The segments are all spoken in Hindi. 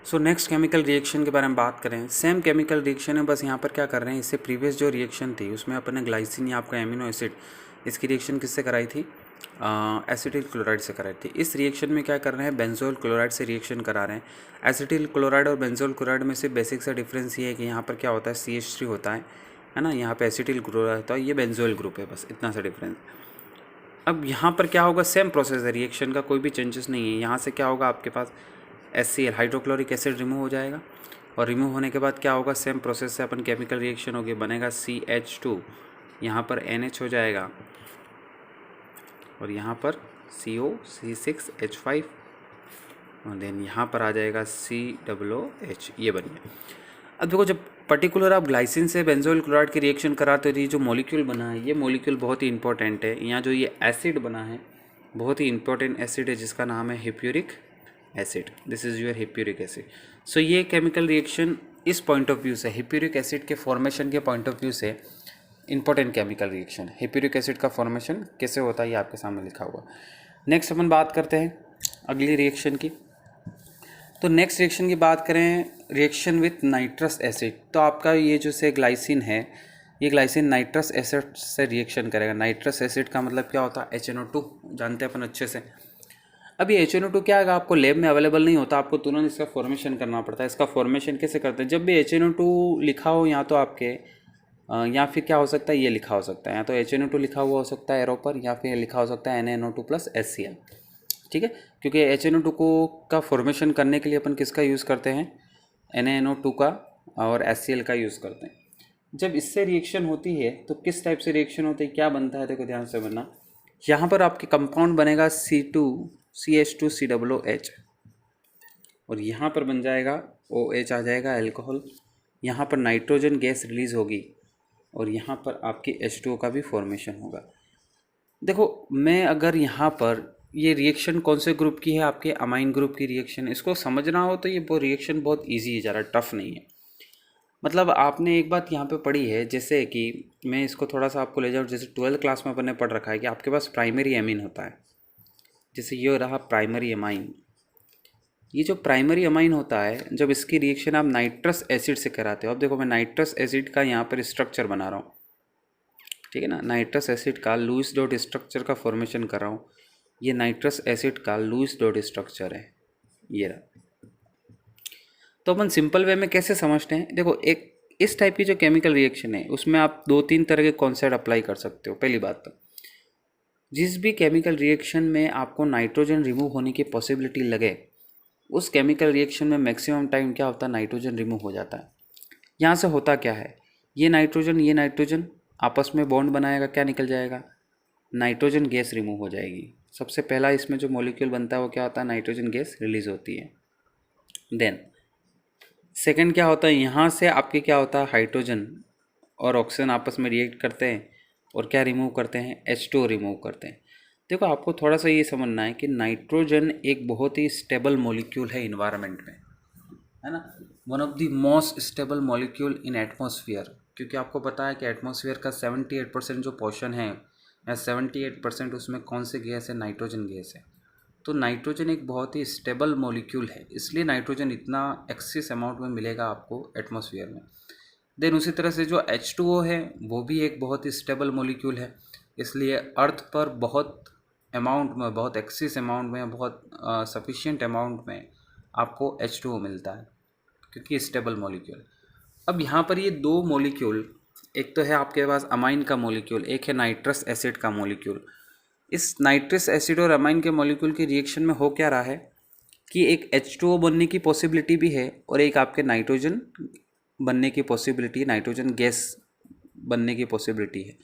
सो नेक्स्ट केमिकल रिएक्शन के बारे में बात करें, सेम केमिकल रिएक्शन है, बस यहाँ पर क्या कर रहे हैं, इससे प्रीवियस जो रिएक्शन थी उसमें अपन ने ग्लाइसिन या आपका एमिनो एसिड, इसकी रिएक्शन किससे कराई थी, एसिटिल क्लोराइड से कराई थी। इस रिएक्शन में क्या कर रहे हैं, बेंजोल क्लोराइड से रिएक्शन करा रहे हैं। एसिटिल क्लोराइड और बेंजोल क्लोराइड में से बेसिक सा डिफरेंस ये है कि यहाँ पर क्या होता है, CH3 होता है ना, यहाँ पे एसिटिल क्लोराइड होता है, ये बेंजोल ग्रुप है, बस इतना सा डिफरेंस। अब यहाँ पर क्या होगा, सेम प्रोसेस है, रिएक्शन का कोई भी चेंजेस नहीं है। यहाँ से क्या होगा, आपके पास HCl हाइड्रोक्लोरिक एसिड रिमूव हो जाएगा, और रिमूव होने के बाद क्या होगा, सेम प्रोसेस से अपन केमिकल रिएक्शन होगी, बनेगा CH2, यहाँ पर NH हो जाएगा, और यहाँ पर CO C6H5, और देन यहाँ पर आ जाएगा COOH, ये बन गया। अब देखो, जब पर्टिकुलर आप ग्लाइसिन से बेंजोइल क्लोराइड की रिएक्शन कराते हो तो ये जो मॉलिक्यूल बना है, ये मॉलिक्यूल बहुत ही इंपॉर्टेंट है। यहाँ जो ये एसिड बना है बहुत ही इंपॉर्टेंट एसिड है, जिसका नाम है hippuric acid. This is your hippuric acid. So ये केमिकल रिएक्शन इस पॉइंट ऑफ व्यू से, हिप्यूरिक एसिड के फॉर्मेशन के पॉइंट ऑफ व्यू से important chemical reaction. Hippuric acid का फॉर्मेशन कैसे होता है ये आपके सामने लिखा हुआ। नेक्स्ट अपन बात करते हैं अगली रिएक्शन की। तो नेक्स्ट रिएक्शन की बात करें, रिएक्शन विथ नाइट्रस एसिड। तो आपका ये जो से ग्लाइसिन है, ये ग्लाइसिन नाइट्रस एसिड से रिएक्शन करेगा। नाइट्रस एसिड का मतलब क्या होता है, HNO2, जानते हैं अपन अच्छे से। अब ये HNO2 क्या है, आपको लैब में अवेलेबल नहीं होता, आपको तुरंत इसका फॉर्मेशन करना पड़ता है। इसका फॉर्मेशन कैसे करते हैं, जब भी HNO2 लिखा हो यहाँ तो आपके या फिर क्या हो सकता है, ये लिखा हो सकता है, या तो HNO2 लिखा हुआ हो सकता है एरो पर, या फिर लिखा हो सकता है NaNO2 प्लस HCl। ठीक है, क्योंकि HNO2 को का फॉर्मेशन करने के लिए अपन किसका यूज़ करते हैं, NaNO2 का और HCl का यूज़ करते हैं। जब इससे रिएक्शन होती है तो किस टाइप से रिएक्शन होती है, क्या बनता है, देखो ध्यान से बनना। यहाँ पर आपके कंपाउंड बनेगा C2CH2COOH, और यहाँ पर बन जाएगा OH, आ जाएगा एल्कोहल। यहाँ पर नाइट्रोजन गैस रिलीज़ होगी, और यहाँ पर आपकी H2O का भी फॉर्मेशन होगा। देखो, मैं अगर यहाँ पर ये रिएक्शन कौन से ग्रुप की है, आपके अमाइन ग्रुप की रिएक्शन, इसको समझना हो तो ये वो रिएक्शन बहुत इजी है, ज़्यादा टफ नहीं है। मतलब आपने एक बात यहाँ पे पढ़ी है, जैसे कि मैं इसको थोड़ा सा आपको ले जाऊँ, जैसे 12th क्लास में अपन ने पढ़ रखा है कि आपके पास प्राइमरी एमीन होता है। जैसे ये रहा प्राइमरी एमाइन। ये जो प्राइमरी अमाइन होता है, जब इसकी रिएक्शन आप नाइट्रस एसिड से कराते हो, अब देखो मैं नाइट्रस एसिड का यहाँ पर स्ट्रक्चर बना रहा हूँ, ठीक है ना। नाइट्रस एसिड का लुईस डॉट स्ट्रक्चर का फॉर्मेशन कर रहा हूँ। ये नाइट्रस एसिड का लुईस डॉट स्ट्रक्चर है, ये रहा। तो अपन सिंपल वे में कैसे समझते हैं, देखो एक इस टाइप की जो केमिकल रिएक्शन है उसमें आप 2-3 तरह के कॉन्सेप्ट अप्लाई कर सकते हो। पहली बात तो, जिस भी केमिकल रिएक्शन में आपको नाइट्रोजन रिमूव होने की पॉसिबिलिटी लगे, उस केमिकल रिएक्शन में मैक्सिमम टाइम क्या होता है, नाइट्रोजन रिमूव हो जाता है। यहाँ से होता क्या है, ये नाइट्रोजन आपस में बॉन्ड बनाएगा, क्या निकल जाएगा, नाइट्रोजन गैस रिमूव हो जाएगी। सबसे पहला इसमें जो मॉलिक्यूल बनता है वो क्या होता है, नाइट्रोजन गैस रिलीज होती है। देन सेकंड क्या होता है, यहाँ से आपके क्या होता है, हाइड्रोजन और ऑक्सीजन आपस में रिएक्ट करते हैं और क्या रिमूव करते हैं, H2O रिमूव करते हैं। देखो, आपको थोड़ा सा ये समझना है कि नाइट्रोजन एक बहुत ही स्टेबल मॉलिक्यूल है इन्वायरमेंट में, है ना, one of the most stable molecule in atmosphere. क्योंकि आपको पता है कि एटमॉस्फेयर का 78% जो पोर्शन है, या 78% उसमें कौन से गैस है, नाइट्रोजन गैस है। तो नाइट्रोजन एक बहुत ही स्टेबल मॉलिक्यूल है, इसलिए नाइट्रोजन इतना एक्सेस अमाउंट में मिलेगा आपको एटमॉस्फेयर में। देन उसी तरह से जो H2O है वो भी एक बहुत ही स्टेबल मॉलिक्यूल है, इसलिए अर्थ पर बहुत अमाउंट में, बहुत एक्सेस अमाउंट में, बहुत सफिशिएंट अमाउंट में आपको H2O मिलता है, क्योंकि स्टेबल मॉलिक्यूल। अब यहाँ पर ये दो मॉलिक्यूल, एक तो है आपके पास अमाइन का मॉलिक्यूल, एक है नाइट्रस एसिड का मॉलिक्यूल। इस नाइट्रस एसिड और अमाइन के मॉलिक्यूल की रिएक्शन में हो क्या रहा है कि एक H2O बनने की पॉसिबिलिटी भी है, और एक आपके नाइट्रोजन बनने की पॉसिबिलिटी, नाइट्रोजन गैस बनने की पॉसिबिलिटी है।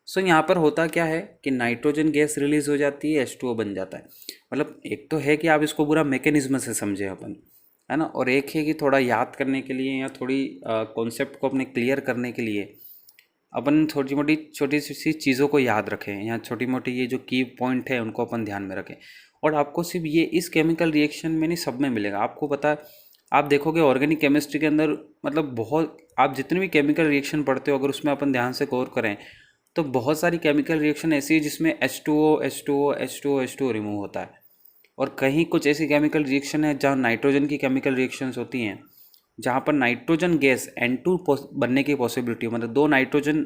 सो यहाँ पर होता क्या है कि नाइट्रोजन गैस रिलीज हो जाती है, H2O बन जाता है। मतलब एक तो है कि आप इसको पूरा मैकेनिज्म से समझे अपन, है ना, और एक है कि थोड़ा याद करने के लिए या थोड़ी कॉन्सेप्ट को अपने क्लियर करने के लिए अपन छोटी सी चीज़ों को याद रखें, या छोटी मोटी ये जो की पॉइंट है उनको अपन ध्यान में रखें। और आपको सिर्फ ये इस केमिकल रिएक्शन में नहीं, सब में मिलेगा। आपको पता है, आप देखोगे ऑर्गेनिक केमिस्ट्री के अंदर, मतलब बहुत, आप जितने भी केमिकल रिएक्शन पढ़ते हो अगर उसमें अपन ध्यान से गौर करें तो बहुत सारी केमिकल रिएक्शन ऐसी है जिसमें H2O रिमूव होता है। और कहीं कुछ ऐसी केमिकल रिएक्शन है जहाँ नाइट्रोजन की केमिकल रिएक्शंस होती हैं, जहाँ पर नाइट्रोजन गैस N2 बनने की पॉसिबिलिटी हो, मतलब 2 नाइट्रोजन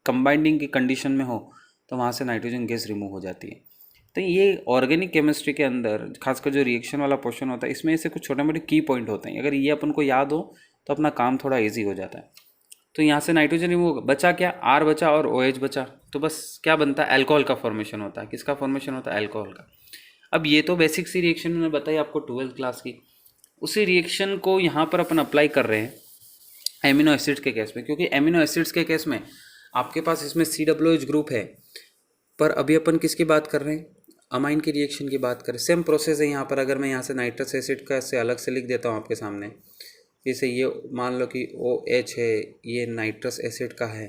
कंबाइंडिंग की कंडीशन में हो, तो वहाँ से नाइट्रोजन गैस रिमूव हो जाती है। तो ये ऑर्गेनिक केमिस्ट्री के अंदर खासकर जो रिएक्शन वाला पोर्शन होता है, इसमें ऐसे कुछ छोटे मोटे की पॉइंट होते हैं। अगर ये अपन को याद हो तो अपना काम थोड़ा ईजी हो जाता है। तो यहाँ से नाइट्रोजन रिमूव बचा, क्या R बचा और OH बचा, तो बस क्या बनता है, अल्कोहल का फॉर्मेशन होता है। किसका फॉर्मेशन होता है, अल्कोहल का। अब ये तो बेसिक सी रिएक्शन मैंने बताई आपको 12th क्लास की। उसी रिएक्शन को यहाँ पर अपन अप्लाई कर रहे हैं एमिनो एसिड्स के केस में, क्योंकि एमिनो एसिड्स के केस में आपके पास इसमें COOH ग्रुप है, पर अभी अपन किसकी बात कर रहे हैं, अमाइन की रिएक्शन की बात करें। सेम प्रोसेस है यहाँ पर। अगर मैं यहाँ से नाइट्रस एसिड का से अलग से लिख देता हूँ आपके सामने, जैसे ये मान लो कि OH है, ये नाइट्रस एसिड का है,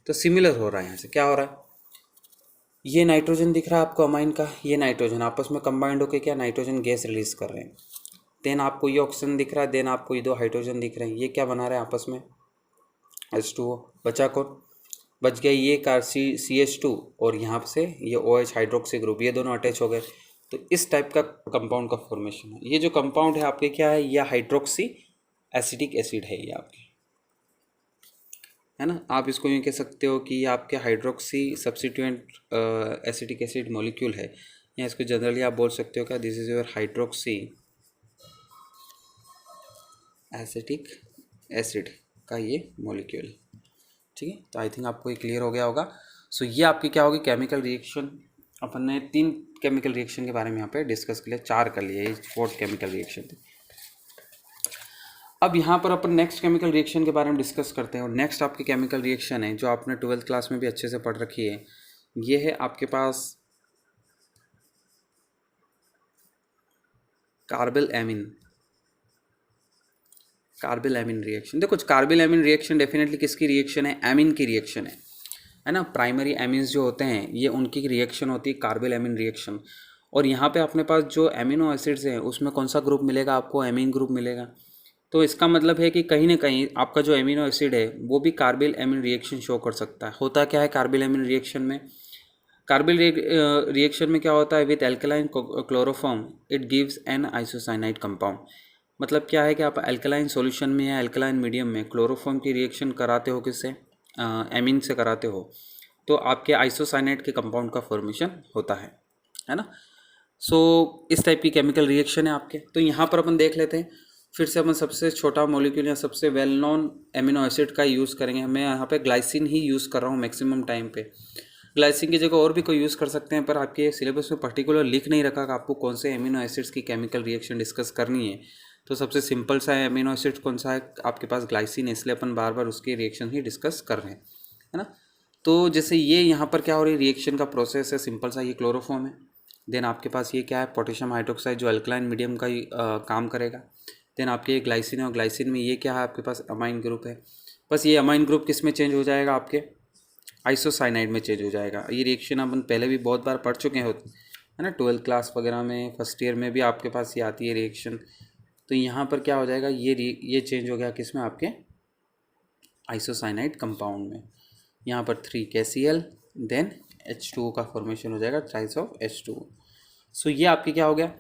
तो सिमिलर हो रहा है। यहाँ से क्या हो रहा है, ये नाइट्रोजन दिख रहा है आपको अमाइन का, ये नाइट्रोजन आपस में कंबाइंड होकर क्या नाइट्रोजन गैस रिलीज कर रहे हैं। देन आपको ये ऑक्सीजन दिख रहा है, देन आपको ये 2 हाइड्रोजन दिख रहे हैं, ये क्या बना रहे हैं आपस में, H2O। बचा कौन, बच गया ये CH2 और यहाँ से ये OH हाइड्रोक्सी ग्रुप, ये दोनों अटैच हो गए। तो इस टाइप का कंपाउंड का फॉर्मेशन है। ये जो कंपाउंड है आपके क्या है, ये हाइड्रोक्सी एसिटिक एसिड है ये आपके, है ना। आप इसको यूँ कह सकते हो कि ये आपके hydroxy substituent acetic acid molecule है, या इसको जनरली आप बोल सकते हो क्या, this is your hydroxy acetic acid का ये मॉलिक्यूल, ठीक है। तो आई थिंक आपको ये क्लियर हो गया होगा। सो ये आपकी क्या होगी, केमिकल रिएक्शन। अपन ने 3 केमिकल रिएक्शन के बारे में यहाँ पे डिस्कस कर लिया, 4 कर लिए, ये 4th केमिकल रिएक्शन थी। अब यहाँ पर अपन नेक्स्ट केमिकल रिएक्शन के बारे में डिस्कस करते हैं। और नेक्स्ट आपकी केमिकल रिएक्शन है जो आपने 12th क्लास में भी अच्छे से पढ़ रखी है, ये है आपके पास कार्बिल एमीन रिएक्शन। देखो कार्बिल एमीन रिएक्शन डेफिनेटली किसकी रिएक्शन है, एमीन की रिएक्शन है ना। प्राइमरी एमीन्स जो होते हैं ये उनकी रिएक्शन होती है कार्बिल एमीन रिएक्शन। और यहाँ पे अपने पास जो एमिनो एसिड्स हैं उसमें कौन सा ग्रुप मिलेगा आपको, एमीन ग्रुप मिलेगा। तो इसका मतलब है कि कहीं ना कहीं आपका जो एमिनो एसिड है वो भी कार्बिल एमीन रिएक्शन शो कर सकता है। होता क्या है कार्बिल एमीन रिएक्शन में, कार्बिल रिएक्शन में क्या होता है, with alkaline chloroform it gives an isocyanide compound. मतलब क्या है कि आप अल्कलाइन सॉल्यूशन में या अल्कलाइन मीडियम में क्लोरोफॉर्म की रिएक्शन कराते हो, किससे, एमीन से कराते हो, तो आपके आइसोसाइनाइड के कंपाउंड का फॉर्मेशन होता है ना। सो इस टाइप की केमिकल रिएक्शन है आपके। तो यहाँ पर अपन देख लेते हैं फिर से, अपन सबसे छोटा मॉलिक्यूल या सबसे वेल नॉन एमिनो एसिड का यूज़ करेंगे। मैं यहाँ पे ग्लाइसिन ही यूज़ कर रहा हूँ मैक्सिमम टाइम पे। ग्लाइसिन की जगह और भी कोई यूज़ कर सकते हैं, पर आपके सिलेबस में पर्टिकुलर लिख नहीं रखा कि आपको कौन से एमिनो एसिड्स की केमिकल रिएक्शन डिस्कस करनी है। तो सबसे सिंपल सा एमिनो एसिड कौन सा है आपके पास, ग्लाइसिन है, इसलिए अपन बार बार उसकी रिएक्शन ही डिस्कस कर रहे हैं, है ना। तो जैसे ये यहाँ पर क्या हो रही है, रिएक्शन का प्रोसेस है सिंपल सा, ये क्लोरोफॉर्म है। देन आपके पास ये क्या है, पोटेशियम हाइड्रोक्साइड जो अल्कलाइन मीडियम का ही काम करेगा। देन आपके ग्लाइसिन है, और ग्लाइसिन में ये क्या है आपके पास, अमाइन ग्रुप है। बस ये अमाइन ग्रुप किस में चेंज हो जाएगा, आपके आइसोसाइनाइड में चेंज हो जाएगा। ये रिएक्शन अपन पहले भी बहुत बार पढ़ चुके हैं, है ना, 12th क्लास वगैरह में, फर्स्ट ईयर में भी आपके पास ये आती है रिएक्शन। तो यहाँ पर क्या हो जाएगा, ये चेंज हो गया किस में, आपके आइसोसाइनाइड कंपाउंड में। यहाँ पर 3KCl देन H2O का फॉर्मेशन हो जाएगा, थ्राइस ऑफ H2O। सो ये आपके क्या हो गया।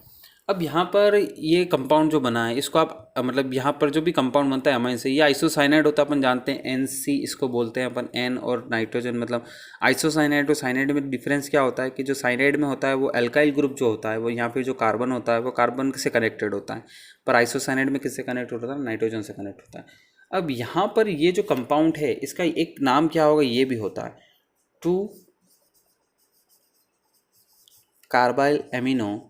अब यहाँ पर ये कंपाउंड जो बना है इसको आप मतलब यहाँ पर जो भी कंपाउंड बनता है अमाइन से, ये आइसोसाइनाइड होता है, अपन जानते हैं NC इसको बोलते हैं अपन, N और नाइट्रोजन मतलब आइसोसाइनाइड और साइनाइड में डिफरेंस क्या होता है कि जो साइनाइड में होता है वो एल्काइल ग्रुप जो होता है वो यहाँ पे जो कार्बन होता है वो कार्बन से कनेक्टेड होता है, पर आइसोसाइनाइड में किससे कनेक्ट होता है, नाइट्रोजन से कनेक्ट होता है। अब यहाँ पर ये जो कंपाउंड है इसका एक नाम क्या होगा, ये भी होता है 2 कार्बाइल एमिनो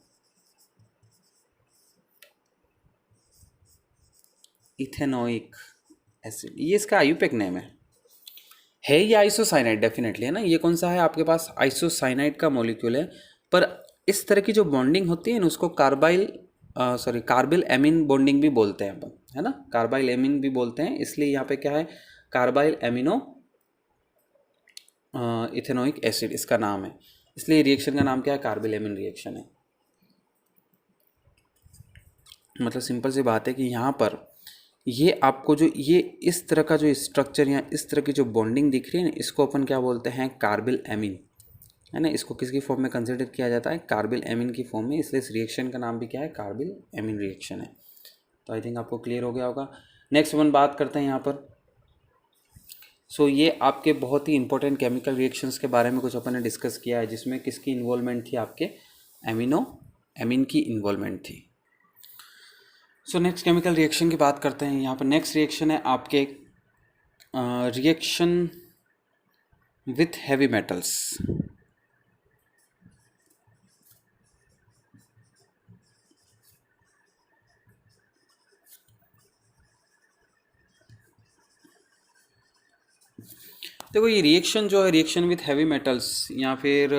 इथेनोइक एसिड, ये इसका आयुपेक नेम है ये आइसोसाइनाइड डेफिनेटली, है ना। ये कौन सा है आपके पास, आइसोसाइनाइड का मॉलिक्यूल है, पर इस तरह की जो बॉन्डिंग होती है ना उसको कार्बिल एमीन बॉन्डिंग भी बोलते हैं अपन, है ना, कार्बाइल एमीन भी बोलते हैं। इसलिए यहाँ पे क्या है, कार्बाइल एमिनो इथेनोइक एसिड इसका नाम है, इसलिए रिएक्शन का नाम क्या है, कार्बिल एमीन रिएक्शन है। मतलब सिंपल सी बात है कि यहाँ पर ये आपको जो ये इस तरह का जो स्ट्रक्चर या इस तरह की जो बॉन्डिंग दिख रही है ना, इसको अपन क्या बोलते हैं, कार्बिल एमीन, है ना, इसको किसकी फॉर्म में कंसिडर किया जाता है, कार्बिल एमीन की फॉर्म में, इसलिए इस रिएक्शन का नाम भी क्या है, कार्बिल एमीन रिएक्शन है। तो आई थिंक आपको क्लियर हो गया होगा। नेक्स्ट वन बात करते हैं यहाँ पर। सो ये आपके बहुत ही इंपॉर्टेंट केमिकल रिएक्शंस के बारे में कुछ अपन ने डिस्कस किया है, जिसमें किसकी इन्वॉल्वमेंट थी, आपके एमीन की इन्वॉल्वमेंट थी। सो नेक्स्ट केमिकल रिएक्शन की बात करते हैं। यहाँ पर नेक्स्ट रिएक्शन है आपके रिएक्शन विथ हैवी मेटल्स। देखो ये रिएक्शन जो है, रिएक्शन विथ हैवी मेटल्स या फिर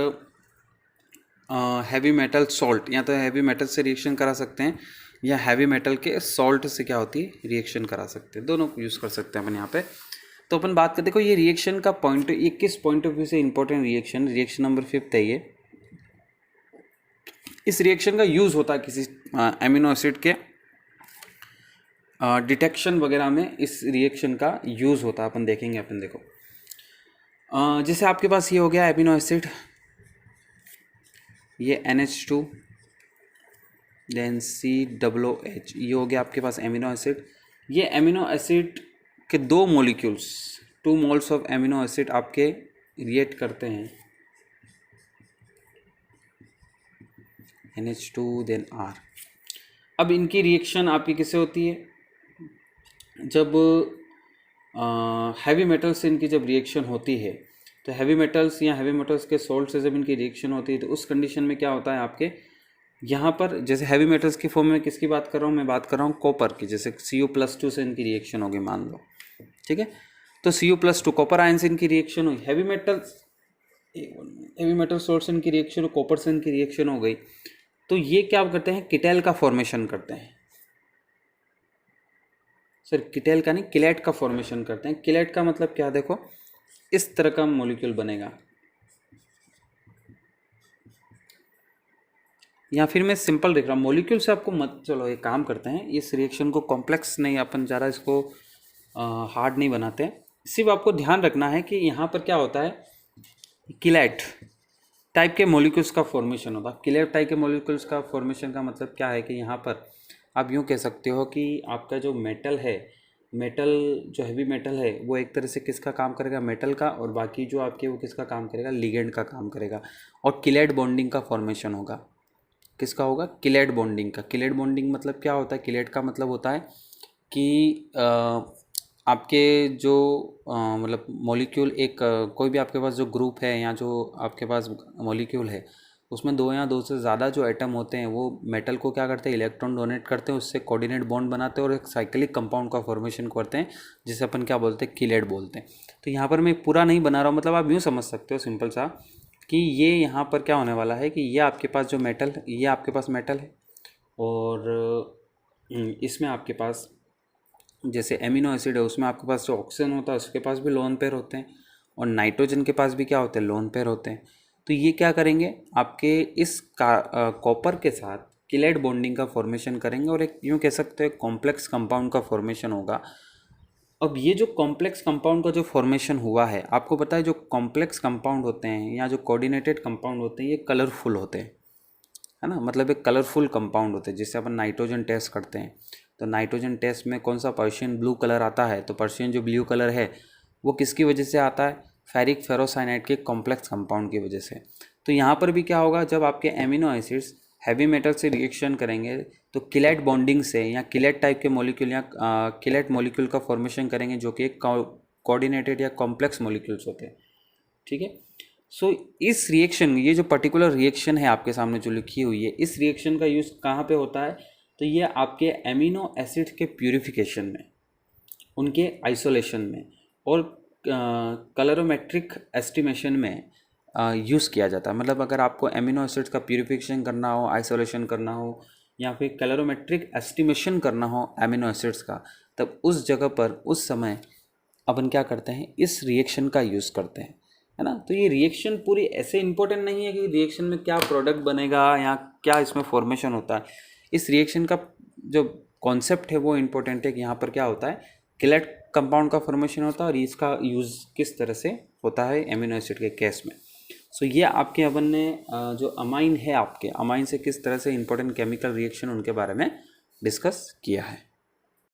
हैवी मेटल सॉल्ट, या तो हैवी मेटल से रिएक्शन करा सकते हैं या हैवी मेटल के सॉल्ट से क्या होती है, रिएक्शन करा सकते हैं, दोनों यूज़ कर सकते हैं अपन यहाँ पे। तो अपन बात करते, देखो ये रिएक्शन का पॉइंट, ये किस पॉइंट ऑफ व्यू से इंपॉर्टेंट रिएक्शन नंबर 5 है ये। इस रिएक्शन का यूज़ होता है किसी एमिनो एसिड के डिटेक्शन वगैरह में, इस रिएक्शन का यूज़ होता है, अपन देखेंगे। अपन देखो जैसे आपके पास ये हो गया एमिनो एसिड, ये NH2 देन COOH, ये हो गया आपके पास एमिनो एसिड। ये एमिनो एसिड के 2 molecules, 2 moles of amino acid आपके रिएक्ट करते हैं, NH2 देन R। अब इनकी रिएक्शन आपकी किससे होती है, जब हैवी मेटल से इनकी जब रिएक्शन होती है, तो हैवी मेटल्स या हैवी मेटल्स के सॉल्ट से जब इनकी रिएक्शन होती है, तो उस कंडीशन में क्या होता है आपके यहाँ पर, जैसे हैवी मेटल्स की फॉर्म में किसकी बात कर रहा हूँ, मैं बात कर रहा हूँ कॉपर की। जैसे Cu+2 से इनकी रिएक्शन होगी मान लो, ठीक है, तो Cu+2 कॉपर आयन से इनकी रिएक्शन हुई, हैवी मेटल सॉल्ट से इनकी रिएक्शन, कॉपर से इनकी रिएक्शन हो गई, तो ये क्या करते हैं, किटेल का फॉर्मेशन करते हैं। सर किटेल का नहीं, किलेट का फॉर्मेशन करते हैं। किलेट का मतलब क्या, देखो इस तरह का मॉलिक्यूल बनेगा, या फिर मैं सिंपल लिख रहा हूँ मॉलिक्यूल से आपको मत, चलो एक काम करते हैं, इस रिएक्शन को कॉम्प्लेक्स नहीं, अपन ज़्यादा इसको हार्ड नहीं बनाते हैं, सिर्फ आपको ध्यान रखना है कि यहाँ पर क्या होता है, किलेट टाइप के मॉलिक्यूल्स का फॉर्मेशन होता है। किलेट टाइप के मॉलिक्यूल्स का फॉर्मेशन का मतलब क्या है कि यहाँ पर आप यूँ कह सकते हो कि आपका जो मेटल है, मेटल जो हैवी मेटल है वो एक तरह से किसका काम करेगा, मेटल का, और बाकी जो आपके वो किसका काम करेगा, लिगेंड का काम करेगा, और किलेट बॉन्डिंग का फॉर्मेशन होगा। किसका होगा, किलेट बॉन्डिंग का। किलेट बॉन्डिंग मतलब क्या होता है, किलेट का मतलब होता है कि आपके जो मतलब मॉलिक्यूल एक कोई भी आपके पास जो ग्रुप है या जो आपके पास मॉलिक्यूल है, उसमें 2 या 2 से ज़्यादा जो एटम होते हैं वो मेटल को क्या करते हैं, इलेक्ट्रॉन डोनेट करते हैं, उससे कोऑर्डिनेट बॉन्ड बनाते हैं और एक साइक्लिक कंपाउंड का फॉर्मेशन करते हैं, जिसे अपन क्या बोलते हैं, किलेट बोलते हैं। तो यहाँ पर मैं पूरा नहीं बना रहा हूँ, मतलब आप यूँ समझ सकते हो सिंपल सा कि ये यहाँ पर क्या होने वाला है कि ये आपके पास जो मेटल, ये आपके पास मेटल है, और इसमें आपके पास जैसे एमिनो एसिड है, उसमें आपके पास जो ऑक्सीजन होता है उसके पास भी लोन पेयर होते हैं, और नाइट्रोजन के पास भी क्या होते हैं, लोन पेयर होते हैं। तो ये क्या करेंगे, आपके इस कॉपर के साथ किलेट बॉन्डिंग का फॉर्मेशन करेंगे, और एक यूँ कह सकते हैं कॉम्प्लेक्स कंपाउंड का फॉर्मेशन होगा। अब ये जो कॉम्प्लेक्स कंपाउंड का जो फॉर्मेशन हुआ है, आपको पता है जो कॉम्प्लेक्स कंपाउंड होते हैं या जो कोऑर्डिनेटेड कंपाउंड होते हैं, ये कलरफुल होते हैं, है ना, मतलब एक कलरफुल कंपाउंड होते हैं। जैसे अपन नाइट्रोजन टेस्ट करते हैं, तो नाइट्रोजन टेस्ट में कौन सा पर्शियन ब्लू कलर आता है, तो पर्शियन जो ब्लू कलर है वो किसकी वजह से आता है, फेरिक फेरोसाइनाइड के कॉम्प्लेक्स कंपाउंड की वजह से। तो यहाँ पर भी क्या होगा, जब आपके एमिनो एसिड्स हैवी मेटल से रिएक्शन करेंगे तो किलेट बॉन्डिंग से या किलेट टाइप के मॉलिक्यूल या किलेट मॉलिक्यूल का फॉर्मेशन करेंगे, जो कि कोऑर्डिनेटेड या कॉम्प्लेक्स मॉलिक्यूल्स होते हैं, ठीक है। सो इस रिएक्शन, ये जो पर्टिकुलर रिएक्शन है आपके सामने जो लिखी हुई है, इस रिएक्शन का यूज़ कहाँ पे होता है, तो ये आपके एमिनो एसिड के प्यूरिफिकेशन में, उनके आइसोलेशन में, और कलरोमेट्रिक एस्टिमेशन में यूज़ किया जाता है। मतलब अगर आपको एमिनो एसिड्स का प्यूरिफिकेशन करना हो, आइसोलेशन करना हो, या फिर कलरोमेट्रिक एस्टिमेशन करना हो एमिनो एसिड्स का, तब उस जगह पर उस समय अपन क्या करते हैं, इस रिएक्शन का यूज़ करते हैं, है ना। तो ये रिएक्शन पूरी ऐसे इंपॉर्टेंट नहीं है कि रिएक्शन में क्या प्रोडक्ट बनेगा या क्या इसमें फॉर्मेशन होता है। इस रिएक्शन का जो कॉन्सेप्ट है वो इम्पोर्टेंट है कि यहाँ पर क्या होता है, किलेट कंपाउंड का फॉर्मेशन होता है, और इसका यूज़ किस तरह से होता है एमिनो एसिड के केस में। सो ये आपके अपन ने जो अमाइन है, आपके अमाइन से किस तरह से इंपॉर्टेंट केमिकल रिएक्शन उनके बारे में डिस्कस किया है।